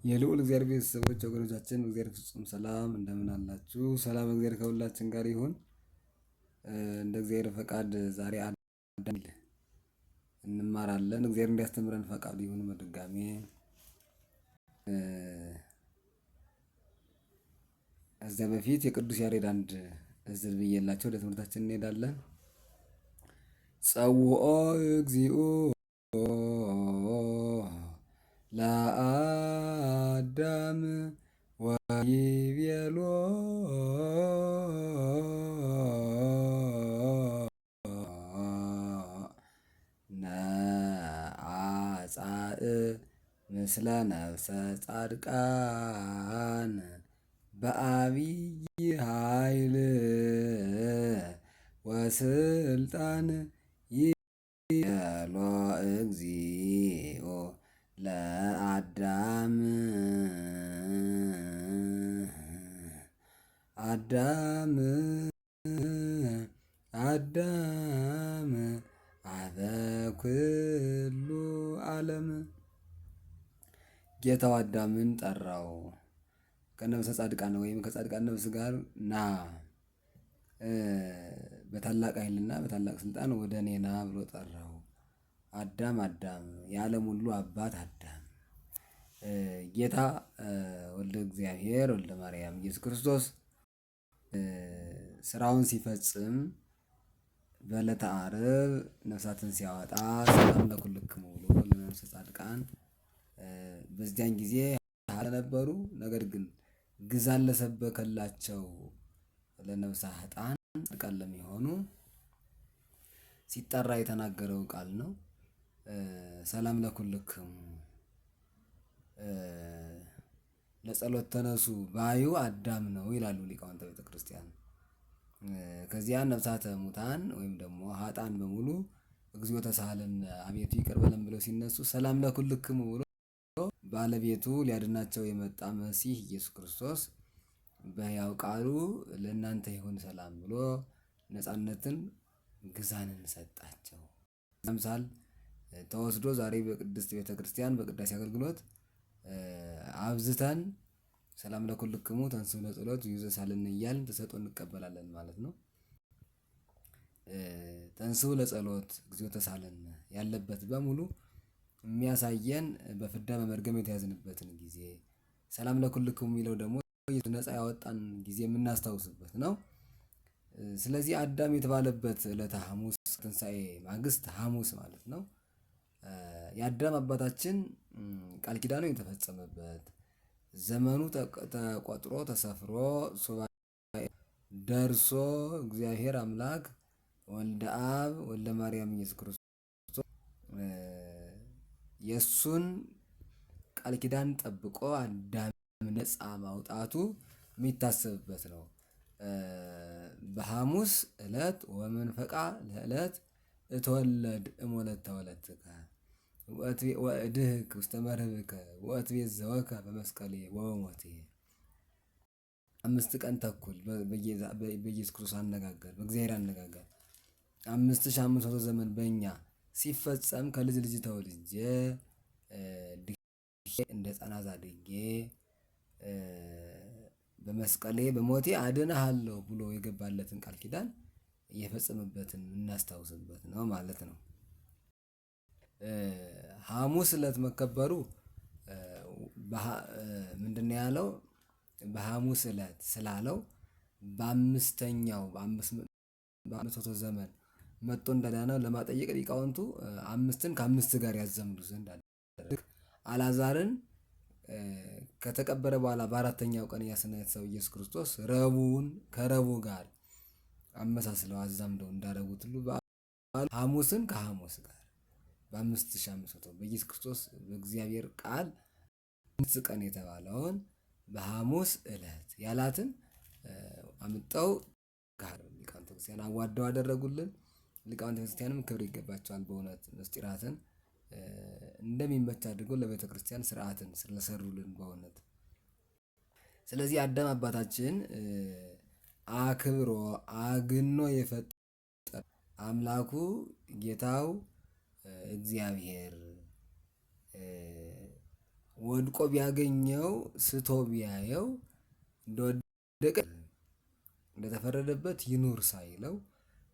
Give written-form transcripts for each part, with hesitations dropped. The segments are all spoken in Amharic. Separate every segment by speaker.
Speaker 1: የልዑል እግዚአብሔር ቤተሰቦች ወገኖቻችን እግዚአብሔር ፍጹም ሰላም እንደምን አላችሁ? ሰላም እግዚአብሔር ከሁላችን ጋር ይሁን። እንደ እግዚአብሔር ፈቃድ ዛሬ አዳም እንማራለን። እግዚአብሔር እንዲያስተምረን ፈቃዱ ይሁን። በድጋሜ እዚያ በፊት የቅዱስ ያሬድ አንድ እዝል ብዬላቸው ወደ ትምህርታችን እንሄዳለን። ጸውኦ እግዚኦ ለአዳም ወይቤሎ ነአጻእ ምስለ ነፍሰ ጻድቃን በአብይ ኃይል ወስልጣን ይቤሎ እግዚኦ ለአዳም አዳም አበ ኩሉ ዓለም። ጌታው አዳምን ጠራው። ከነፍሰ ጻድቃን ወይም ከጻድቃን ነፍስ ጋር ና፣ በታላቅ ኃይልና በታላቅ ስልጣን ወደ እኔ ና ብሎ ጠራው። አዳም የዓለም ሁሉ አባት አዳም ጌታ ወልደ እግዚአብሔር ወልደ ማርያም ኢየሱስ ክርስቶስ ስራውን ሲፈጽም በዕለተ ዓርብ ነፍሳትን ሲያወጣ ሰላም ለኩልክሙ ብሎ ለነፍሰ ጻድቃን በዚያን ጊዜ ነበሩ። ነገር ግን ግዛን ለሰበከላቸው ለነፍሰ ኃጥአን ጻድቃን ለሚሆኑ ሲጠራ የተናገረው ቃል ነው። ሰላም ለኩልክሙ ለጸሎት ተነሱ ባዩ አዳም ነው ይላሉ ሊቃውንተ ቤተ ክርስቲያን። ከዚያ ነፍሳተ ሙታን ወይም ደግሞ ኃጥአን በሙሉ እግዚኦ ተሳሃለን አቤቱ ይቅር በለን ብለው ሲነሱ ሰላም ለኩልክሙ ብሎ ባለቤቱ ሊያድናቸው የመጣ መሲህ ኢየሱስ ክርስቶስ በሕያው ቃሉ ለእናንተ ይሁን ሰላም ብሎ ነፃነትን ግዛንን ሰጣቸው። ለምሳሌ ተወስዶ ዛሬ በቅድስት ቤተ ክርስቲያን በቅዳሴ አገልግሎት አብዝተን ሰላም ለኩልክሙ ተንሥኡ ለጸሎት ይዘሳልን እያልን ተሰጦ እንቀበላለን ማለት ነው። ተንሥኡ ለጸሎት እግዚኦ ተሳለን ያለበት በሙሉ የሚያሳየን በፍዳ በመርገም የተያዝንበትን ጊዜ፣ ሰላም ለኩልክሙ የሚለው ደግሞ ነፃ ያወጣን ጊዜ የምናስታውስበት ነው። ስለዚህ አዳም የተባለበት ዕለተ ሐሙስ ትንሣኤ ማግስት ሐሙስ ማለት ነው። የአዳም አባታችን ቃል ኪዳኑ የተፈጸመበት ዘመኑ ተቆጥሮ ተሰፍሮ ሱባዔ ደርሶ እግዚአብሔር አምላክ ወልደ አብ ወልደ ማርያም ኢየሱስ ክርስቶስ የእሱን ቃል ኪዳን ጠብቆ አዳም ነፃ ማውጣቱ የሚታሰብበት ነው። በሐሙስ ዕለት ወመንፈቃ ለዕለት እትወለድ እሞለተ ወለትከ ወእድህክ ውስተ መርህብከ ወእትቤት ዘወከ በመስቀሌ ወበሞቴ። 5 ቀን ተኩል በኢየሱስ ክርስቶስ አነጋገር በእግዚአብሔር አነጋገር 5500 ዘመን በእኛ ሲፈጸም ከልጅ ልጅ ተወልጄ እንደ ጸናዛ አድጌ በመስቀሌ በሞቴ አድንሃለሁ ብሎ የገባለትን ቃል ኪዳን እየፈጸመበትን እናስታውስበት ነው ማለት ነው። ሐሙስ ዕለት መከበሩ ምንድነው ያለው? በሐሙስ ዕለት ስላለው በ500 ዘመን መጥቶ እንዳዳነው ለማጠየቅ ሊቃውንቱ 5ን ከ5 ጋር ያዘምዱ ዘንድ አደረገ። አልዓዛርን ከተቀበረ በኋላ በ4ኛው ቀን ያስነሳው ኢየሱስ ክርስቶስ ረቡዕን ከረቡዕ ጋር አመሳስለው አዛምደው እንዳደረጉት ሁሉ ሐሙስን ከሐሙስ ጋር በ5500 በኢየሱስ ክርስቶስ በእግዚአብሔር ቃል 5 ቀን የተባለውን በሐሙስ ዕለት ያላትን አምጠው ሊቃውንተ ክርስቲያን አዋደው አደረጉልን። ሊቃውንተ ክርስቲያንም ክብር ይገባቸዋል። በእውነት ምስጢራትን እንደሚመች አድርገው ለቤተ ክርስቲያን ስርዓትን ስለሰሩልን በእውነት። ስለዚህ አዳም አባታችን አክብሮ አግኖ የፈጠረ አምላኩ ጌታው እግዚአብሔር ወድቆ ቢያገኘው ስቶ ቢያየው እንደወደቀ እንደተፈረደበት ይኑር ሳይለው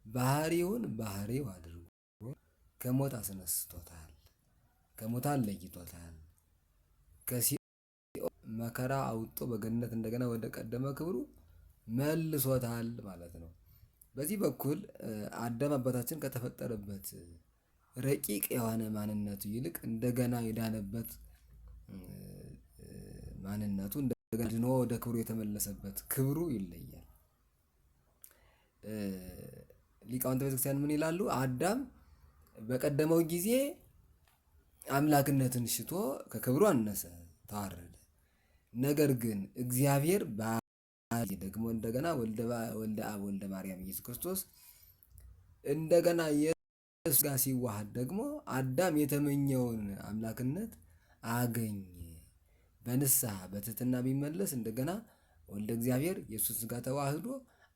Speaker 1: ባህሪውን ባህሪው አድርጎ ከሞት አስነስቶታል፣ ከሙታን ለይቶታል፣ ከሲኦል መከራ አውጥቶ በገነት እንደገና ወደ ቀደመ ክብሩ መልሶታል ማለት ነው። በዚህ በኩል አዳም አባታችን ከተፈጠረበት ረቂቅ የሆነ ማንነቱ ይልቅ እንደገና የዳነበት ማንነቱ እንደገና ድኖ ወደ ክብሩ የተመለሰበት ክብሩ ይለያል። ሊቃውንተ ቤተክርስቲያን ምን ይላሉ? አዳም በቀደመው ጊዜ አምላክነትን ሽቶ ከክብሩ አነሰ፣ ተዋረደ። ነገር ግን እግዚአብሔር ደግሞ እንደገና ወልደ አብ ወልደ ማርያም ኢየሱስ ክርስቶስ እንደገና የሱስ ጋር ሲዋሃድ ደግሞ አዳም የተመኘውን አምላክነት አገኘ። በንስሐ በትህትና ቢመለስ እንደገና ወልደ እግዚአብሔር የሱስ ስጋ ተዋህዶ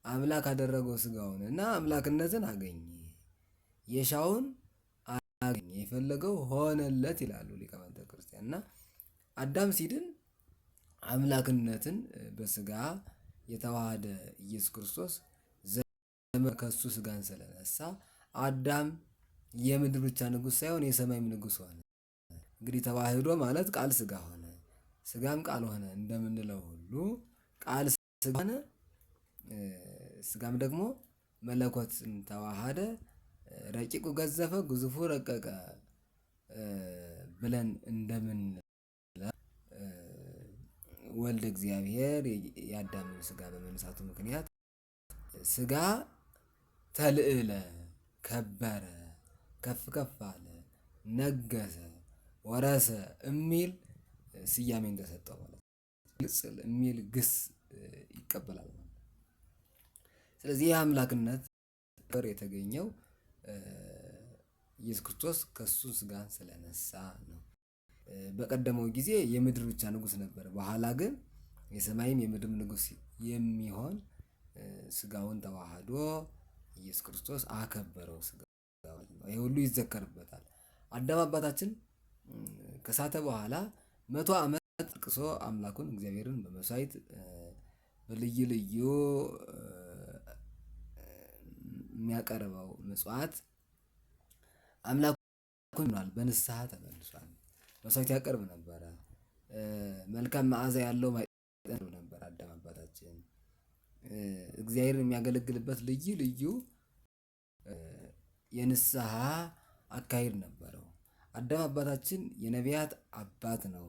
Speaker 1: አምላክ አደረገው ስጋውን እና አምላክነትን አገኘ። የሻውን አገኘ፣ የፈለገው ሆነለት ይላሉ ሊቃውንተ ክርስቲያን። እና አዳም ሲድን አምላክነትን በስጋ የተዋሃደ ኢየሱስ ክርስቶስ ከሱ ስጋን ስለነሳ አዳም የምድር ብቻ ንጉሥ ሳይሆን የሰማይም ንጉሥ ሆነ። እንግዲህ ተዋህዶ ማለት ቃል ስጋ ሆነ፣ ስጋም ቃል ሆነ እንደምንለው ሁሉ ቃል ስጋ ሆነ፣ ስጋም ደግሞ መለኮትን ተዋሃደ። ረቂቁ ገዘፈ፣ ግዙፉ ረቀቀ ብለን እንደምንለው ወልደ እግዚአብሔር የአዳምን ስጋ በመንሳቱ ምክንያት ስጋ ተልዕለ፣ ከበረ፣ ከፍ ከፍ አለ፣ ነገሰ፣ ወረሰ የሚል ስያሜ እንደሰጠው ማለት ግጽል የሚል ግስ ይቀበላል ማለት። ስለዚህ ይህ አምላክነት የተገኘው ኢየሱስ ክርስቶስ ከሱ ስጋን ስለነሳ ነው። በቀደመው ጊዜ የምድር ብቻ ንጉሥ ነበር። በኋላ ግን የሰማይም የምድርም ንጉሥ የሚሆን ስጋውን ተዋህዶ ኢየሱስ ክርስቶስ አከበረው። ስጋ ይህ ሁሉ ይዘከርበታል። አዳም አባታችን ከሳተ በኋላ 100 ዓመት አልቅሶ አምላኩን እግዚአብሔርን በመሥዋዕት በልዩ ልዩ የሚያቀርበው ምጽዋት አምላኩን በንስሐ ተመልሷል። መሥዋዕት ያቀርብ ነበረ። መልካም መዓዛ ያለው ማይጠን ነበር። አዳም አባታችን እግዚአብሔርን የሚያገለግልበት ልዩ ልዩ የንስሐ አካሄድ ነበረው። አዳም አባታችን የነቢያት አባት ነው።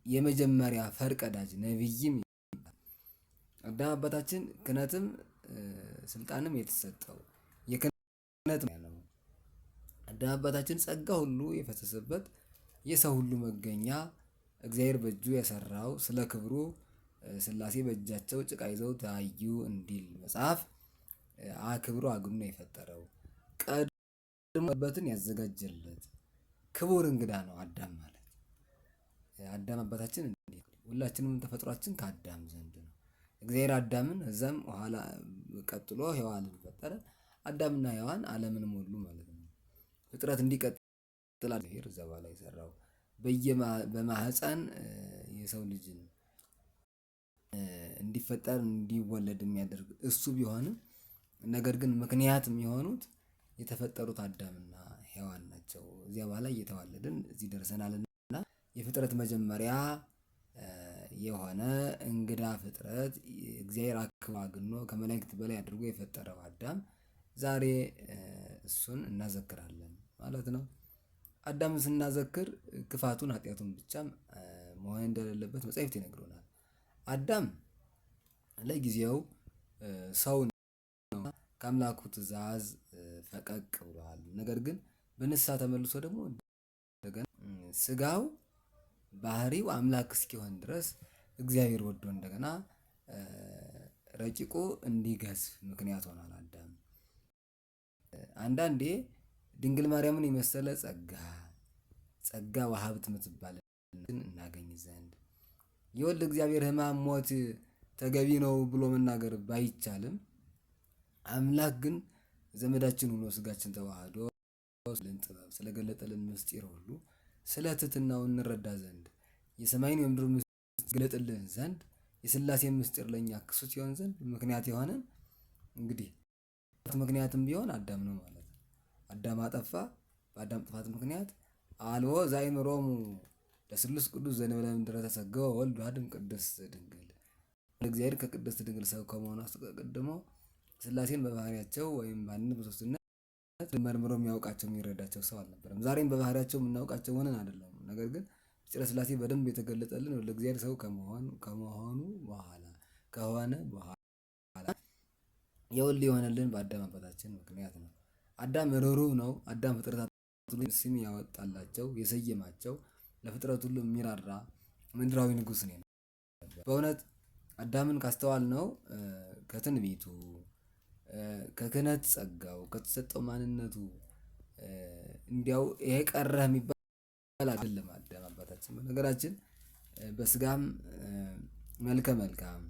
Speaker 1: የመጀመሪያ ፈርቀዳጅ ነቢይም አዳም አባታችን ክህነትም ስልጣንም የተሰጠው የክህነት ነው። አዳም አባታችን ጸጋ ሁሉ የፈሰሰበት የሰው ሁሉ መገኛ እግዚአብሔር በእጁ የሰራው ስለ ክብሩ ሥላሴ በእጃቸው ጭቃ ይዘው ታዩ እንዲል መጽሐፍ አክብሮ አግኖ የፈጠረው ቀድሞበትን ያዘጋጀለት ክቡር እንግዳ ነው አዳም ማለት። አዳም አባታችን እንዲህ ሁላችንም ተፈጥሯችን ከአዳም ዘንድ ነው። እግዚአብሔር አዳምን እዛም ኋላ ቀጥሎ ሔዋንን ፈጠረ። አዳምና ሔዋን ዓለምን ሞሉ ማለት ነው። ፍጥረት እንዲቀጥል እግዚአብሔር እዛ በኋላ የሰራው በማህፀን የሰው ልጅን እንዲፈጠር እንዲወለድ የሚያደርግ እሱ ቢሆንም ነገር ግን ምክንያት የሚሆኑት የተፈጠሩት አዳምና ሔዋን ናቸው። እዚያ በኋላ እየተዋለድን እዚህ ደርሰናልና የፍጥረት መጀመሪያ የሆነ እንግዳ ፍጥረት እግዚአብሔር አክብሮ አግኖ ከመላእክት በላይ አድርጎ የፈጠረው አዳም ዛሬ እሱን እናዘክራለን ማለት ነው። አዳምን ስናዘክር ክፋቱን ኃጢአቱን ብቻም መሆን እንደሌለበት መጻሕፍት ይነግሩናል። አዳም ለጊዜው ሰው ነው፣ ከአምላኩ ትእዛዝ ፈቀቅ ብሏል። ነገር ግን በንስሐ ተመልሶ ደግሞ እንደገና ስጋው ባህሪው አምላክ እስኪሆን ድረስ እግዚአብሔር ወዶ እንደገና ረቂቁ እንዲገዝፍ ምክንያት ሆኗል። አዳም አንዳንዴ ድንግል ማርያምን የመሰለ ጸጋ ወሀብት የምትባል እናገኝ ዘንድ የወልድ እግዚአብሔር ሕማም ሞት ተገቢ ነው ብሎ መናገር ባይቻልም አምላክ ግን ዘመዳችን ሆኖ ስጋችን ተዋህዶ ጥበብ ስለገለጠልን ምስጢር ሁሉ ስለ ትሕትናው እንረዳ ዘንድ የሰማይን የምድር ምስጢር ገለጥልን ዘንድ የሥላሴን ምስጢር ለእኛ ክሱት ይሆን ዘንድ ምክንያት የሆነን እንግዲህ ምክንያትም ቢሆን አዳም ነው ማለት ነው። አዳም አጠፋ። በአዳም ጥፋት ምክንያት አልቦ ዘአእምሮሙ ለስሉስ ቅዱስ ዘእንበለ እምድረ ተሰገወ ወልድ ዋሕድ እምቅድስት ድንግል። እግዚአብሔር ከቅድስት ድንግል ሰው ከመሆኑ አስቀድሞ ሥላሴን በባህሪያቸው ወይም በአንድነት በሦስትነት መርምሮ የሚያውቃቸው የሚረዳቸው ሰው አልነበረም። ዛሬም በባህሪያቸው የምናውቃቸው ሆነን አይደለም። ነገር ግን ምስጢረ ሥላሴ በደንብ የተገለጠልን ወደ እግዚአብሔር ሰው ከመሆኑ በኋላ ከሆነ በኋላ የወልድ የሆነልን በአዳም አባታችን ምክንያት ነው። አዳም ርኅሩህ ነው። አዳም ፍጥረታት ሁሉ ስም ያወጣላቸው የሰየማቸው ለፍጥረት ሁሉ የሚራራ ምድራዊ ንጉሥ ነው። በእውነት አዳምን ካስተዋል ነው ከትንቢቱ ከክህነት ጸጋው ከተሰጠው ማንነቱ እንዲያው ይሄ ቀረህ የሚባል አይደለም። አዳም አባታችን በነገራችን በስጋም መልከ መልካም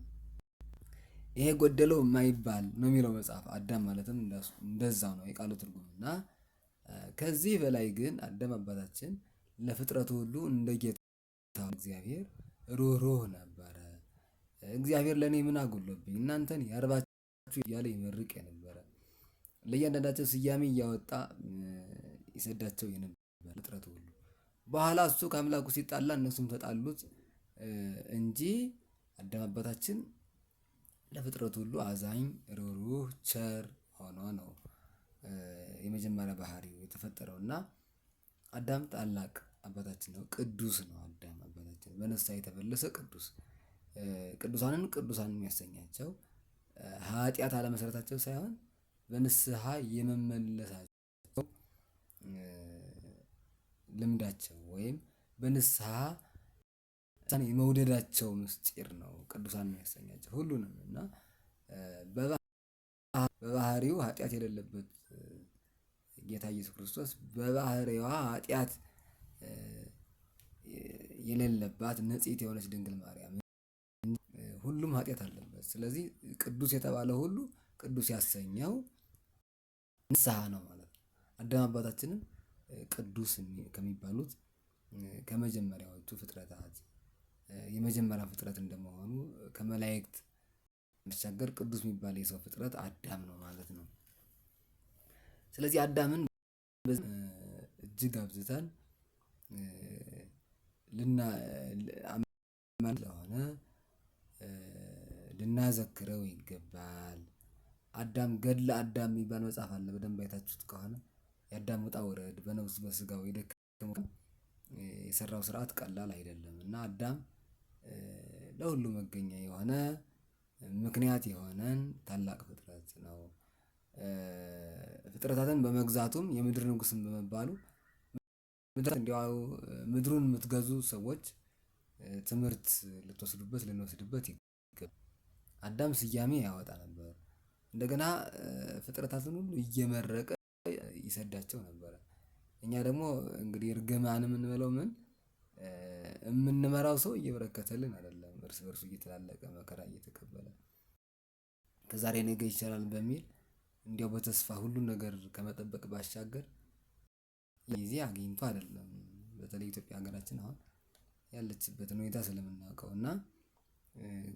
Speaker 1: ይሄ ጎደለው የማይባል ነው የሚለው መጽሐፍ። አዳም ማለትም እንደዛው ነው የቃሉ ትርጉም እና ከዚህ በላይ ግን አዳም አባታችን ለፍጥረቱ ሁሉ እንደ ጌታ እግዚአብሔር ሩህሩህ ነበረ። እግዚአብሔር ለእኔ ምን አጎሎብኝ እናንተን ያርባችሁ እያለ ይመርቅ የነበረ ለእያንዳንዳቸው ስያሜ እያወጣ ይሰዳቸው የነበረ ፍጥረቱ ሁሉ በኋላ እሱ ከአምላኩ ሲጣላ እነሱም ተጣሉት እንጂ አዳም አባታችን ለፍጥረቱ ሁሉ አዛኝ፣ ሩህሩህ፣ ቸር ሆኖ ነው የመጀመሪያ ባህሪው የተፈጠረው እና አዳም ታላቅ አባታችን ነው። ቅዱስ ነው። አዳም አባታችን በንስሐ የተመለሰ ቅዱስ ቅዱሳንን ቅዱሳን የሚያሰኛቸው ኃጢአት አለመሰረታቸው ሳይሆን በንስሐ የመመለሳቸው ልምዳቸው ወይም በንስሐ የመውደዳቸው ምስጢር ነው ቅዱሳን የሚያሰኛቸው ሁሉንም እና በባህሪው ኃጢአት የሌለበት ጌታ ኢየሱስ ክርስቶስ በባህሪዋ ኃጢአት የሌለባት ንጽሕት የሆነች ድንግል ማርያም ሁሉም ኃጢአት አለበት። ስለዚህ ቅዱስ የተባለ ሁሉ ቅዱስ ያሰኘው ንስሐ ነው ማለት ነው። አዳም አባታችንም ቅዱስ ከሚባሉት ከመጀመሪያዎቹ ፍጥረታት የመጀመሪያ ፍጥረት እንደመሆኑ ከመላእክት ባሻገር ቅዱስ የሚባል የሰው ፍጥረት አዳም ነው ማለት ነው። ስለዚህ አዳምን እጅግ አብዝተን ለሆነ ልናዘክረው ይገባል። አዳም ገድለ አዳም የሚባል መጽሐፍ አለ። በደንብ አይታችሁት ከሆነ የአዳም ውጣ ውረድ በነፍሱ በስጋው የደከመው የሰራው ስርዓት ቀላል አይደለም እና አዳም ለሁሉ መገኛ የሆነ ምክንያት የሆነን ታላቅ ፍጥረት ነው። ፍጥረታትን በመግዛቱም የምድር ንጉሥን በመባሉ እንዲያው ምድሩን የምትገዙ ሰዎች ትምህርት ልንወስድበት ይገባል። አዳም ስያሜ ያወጣ ነበር። እንደገና ፍጥረታትን ሁሉ እየመረቀ ይሰዳቸው ነበረ። እኛ ደግሞ እንግዲህ እርግማን የምንበለው የምንመራው ሰው እየበረከተልን አይደለም። እርስ በርሱ እየተላለቀ መከራ እየተቀበለ ከዛሬ ነገ ይቻላል በሚል እንዲያው በተስፋ ሁሉን ነገር ከመጠበቅ ባሻገር ጊዜ አግኝቶ አይደለም። በተለይ ኢትዮጵያ ሀገራችን አሁን ያለችበትን ሁኔታ ስለምናውቀው እና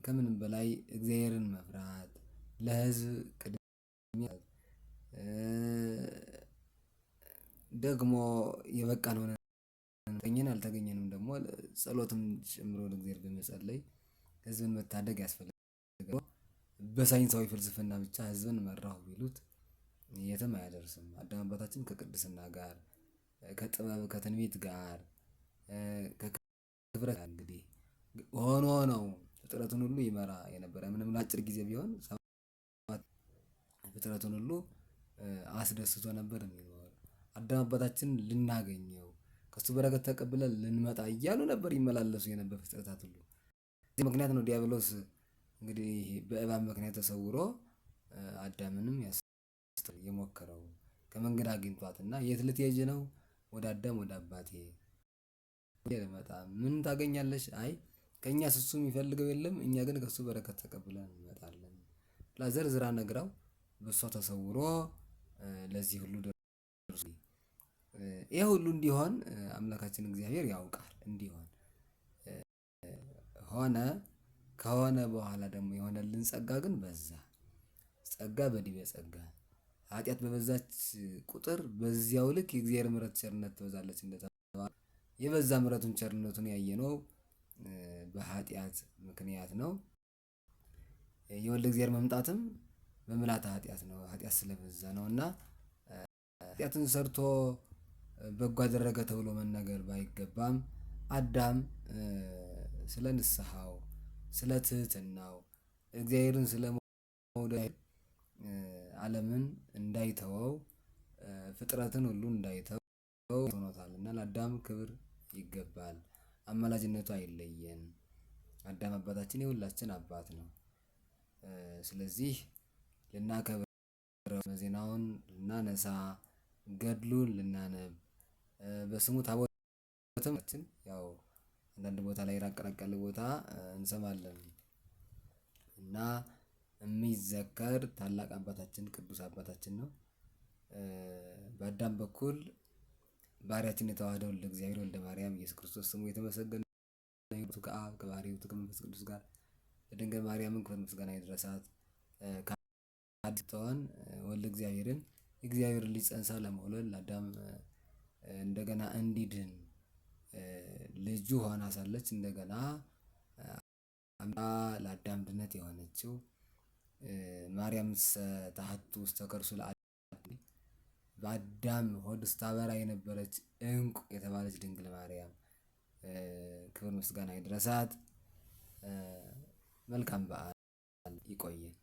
Speaker 1: ከምንም በላይ እግዚአብሔርን መፍራት ለሕዝብ ቅድሚያ ደግሞ የበቃን ሆነን ተገኘን አልተገኘንም ደግሞ ጸሎትም ጨምሮ ለእግዚአብሔር በመጸለይ ሕዝብን መታደግ ያስፈልጋል። በሳይንሳዊ ፍልስፍና ብቻ ሕዝብን መራሁ ቢሉት የትም አያደርስም። አዳም አባታችን ከቅድስና ጋር ከጥበብ ከትንቢት ጋር ከክብረት እንግዲህ ሆኖ ነው ፍጥረቱን ሁሉ ይመራ የነበረ። ምንም ለአጭር ጊዜ ቢሆን ፍጥረቱን ሁሉ አስደስቶ ነበር የሚኖር። አዳም አባታችን ልናገኘው ከሱ በረከት ተቀብለን ልንመጣ እያሉ ነበር ይመላለሱ የነበር ፍጥረታት ሁሉ። እዚህ ምክንያት ነው ዲያብሎስ እንግዲህ በእባብ ምክንያት ተሰውሮ አዳምንም የሞከረው ከመንገድ አግኝቷትና የት ልትሄጂ ነው? ወደ አዳም ወደ አባቴ ልመጣ። ምን ታገኛለሽ? አይ ከእኛ እሱ የሚፈልገው የለም፣ እኛ ግን ከሱ በረከት ተቀብለን እንመጣለን ብላ ዘርዝራ ነግራው በእሷ ተሰውሮ ለዚህ ሁሉ ደርሶ ይህ ሁሉ እንዲሆን አምላካችን እግዚአብሔር ያውቃል። እንዲሆን ሆነ። ከሆነ በኋላ ደግሞ የሆነልን ጸጋ ግን በዛ። ጸጋ በዲበ ጸጋ፣ ኃጢአት በበዛች ቁጥር በዚያው ልክ የእግዚአብሔር ምሕረት ቸርነት ትበዛለች እንደተባለ የበዛ ምሕረቱን ቸርነቱን ያየነው በኃጢአት ምክንያት ነው። የወልደ እግዚአብሔር መምጣትም በምልዓተ ኃጢአት ነው፣ ኃጢአት ስለበዛ ነው። እና ኃጢአትን ሰርቶ በጎ አደረገ ተብሎ መናገር ባይገባም አዳም ስለ ንስሐው፣ ስለ ትህትናው፣ እግዚአብሔርን ስለ መውደድ ዓለምን እንዳይተወው፣ ፍጥረትን ሁሉ እንዳይተወው ሆኖታል እና ለአዳም ክብር ይገባል። አማላጅነቱ አይለየን። አዳም አባታችን የሁላችን አባት ነው። ስለዚህ ልናከብረው፣ ዜናውን ልናነሳ፣ ገድሉን ልናነብ፣ በስሙ ታቦታችን ያው አንዳንድ ቦታ ላይ ራቅ ራቅ ያለ ቦታ እንሰማለን እና የሚዘከር ታላቅ አባታችን ቅዱስ አባታችን ነው። በአዳም በኩል ባህሪያችን የተዋህደው ወልደ እግዚአብሔር ወልደ ማርያም ኢየሱስ ክርስቶስ ስሙ የተመሰገነ ከአብ ከባህሪው ከመንፈስ ቅዱስ ጋር ለድንግል ማርያምን ክብር ምስጋና ይድረሳት። ከአዲስተዋን ወልደ እግዚአብሔርን እግዚአብሔርን ልጅ ጸንሳ ለመውለድ ለአዳም እንደገና እንዲድን ልጁ ሆና ሳለች እንደገና ለአዳም ድነት የሆነችው ማርያም ታሐቱ ውስተ ከርሱ ለአዳም በአዳም ሆድ ውስጥ ታበራ የነበረች እንቁ የተባለች ድንግል ማርያም ክብር ምስጋና ይድረሳት። መልካም በዓል። ይቆየን።